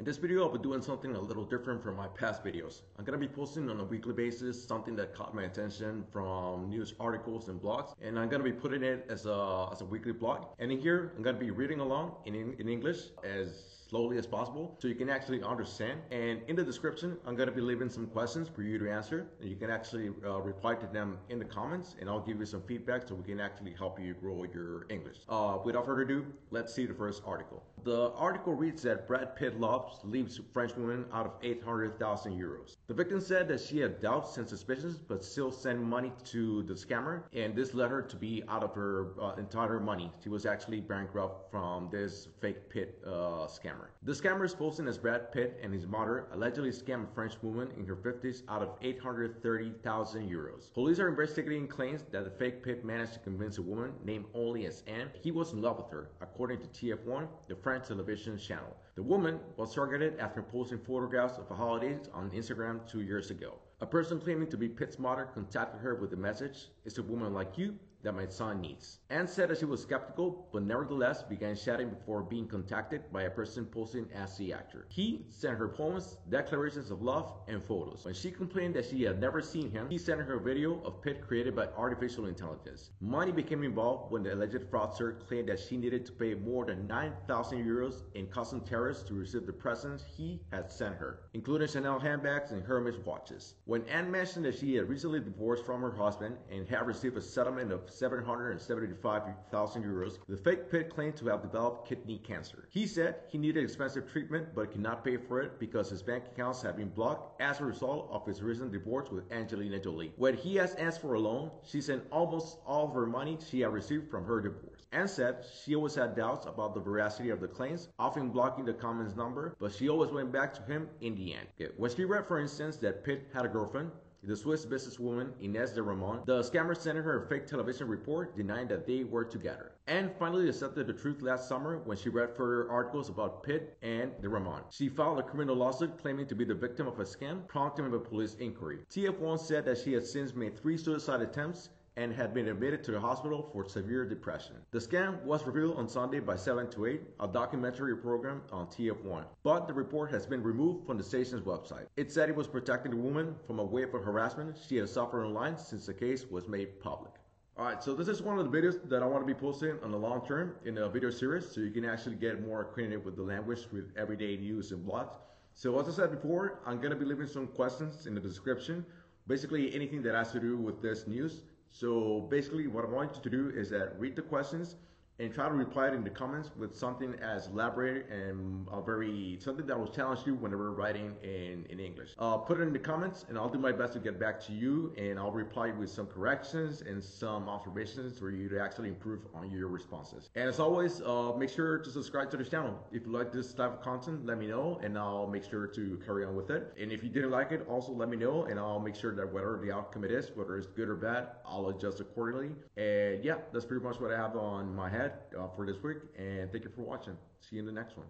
In this video, I'll be doing something a little different from my past videos. I'm going to be posting on a weekly basis something that caught my attention from news articles and blogs, and I'm going to be putting it as a weekly blog. And in here, I'm going to be reading along in English as slowly as possible so you can actually understand. And in the description, I'm going to be leaving some questions for you to answer, and you can actually reply to them in the comments, and I'll give you some feedback so we can actually help you grow your English. Without further ado, let's see the first article. The article reads that Brad Pitt leaves French woman out of 800,000 euros. The victim said that she had doubts and suspicions but still sent money to the scammer, and this led her to be out of her entire money. She was actually bankrupt from this fake Pitt scammer. The scammer is posing as Brad Pitt and his mother allegedly scammed a French woman in her 50s out of 830,000 euros. Police are investigating claims that the fake Pitt managed to convince a woman named only as Anne he was in love with her, according to TF1, the French television channel. The woman was targeted after posting photographs of the holidays on Instagram 2 years ago. A person claiming to be Pitt's mother contacted her with the message, "It's a woman like you that my son needs." Anne said that she was skeptical, but nevertheless began chatting before being contacted by a person posing as the actor. He sent her poems, declarations of love, and photos. When she complained that she had never seen him, he sent her a video of Pitt created by artificial intelligence. Money became involved when the alleged fraudster claimed that she needed to pay more than 9,000 euros in custom tariffs to receive the presents he had sent her, including Chanel handbags and Hermes watches. When Anne mentioned that she had recently divorced from her husband and had received a settlement of 775,000 euros, the fake Pitt claimed to have developed kidney cancer. He said he needed expensive treatment but could not pay for it because his bank accounts had been blocked as a result of his recent divorce with Angelina Jolie. When he asked Anne for a loan, she sent almost all of her money she had received from her divorce. Anne said she always had doubts about the veracity of the claims, often blocking the comments number, but she always went back to him in the end. When she read, for instance, that Pitt had a girlfriend, the Swiss businesswoman Ines de Ramon, the scammer sent her a fake television report denying that they were together. Anne finally accepted the truth last summer when she read further articles about Pitt and de Ramon. She filed a criminal lawsuit claiming to be the victim of a scam, prompting a police inquiry. TF1 said that she had since made 3 suicide attempts and had been admitted to the hospital for severe depression. The scam was revealed on Sunday by 7 to 8, a documentary program on TF1, but the report has been removed from the station's website. It said it was protecting the woman from a wave of harassment she had suffered online since the case was made public. Alright, so this is one of the videos that I want to be posting on the long term in a video series so you can actually get more acquainted with the language with everyday news and blogs. So as I said before, I'm going to be leaving some questions in the description, basically anything that has to do with this news. So basically what I want you to do is that read the questions and try to reply it in the comments with something as elaborate and something that will challenge you whenever writing in English. Put it in the comments and I'll do my best to get back to you, and I'll reply with some corrections and some observations for you to actually improve on your responses. And as always, make sure to subscribe to this channel. If you like this type of content, let me know and I'll make sure to carry on with it. And if you didn't like it, also let me know and I'll make sure that whatever the outcome it is, whether it's good or bad, I'll adjust accordingly. And yeah, that's pretty much what I have on my head for this week, and thank you for watching. See you in the next one.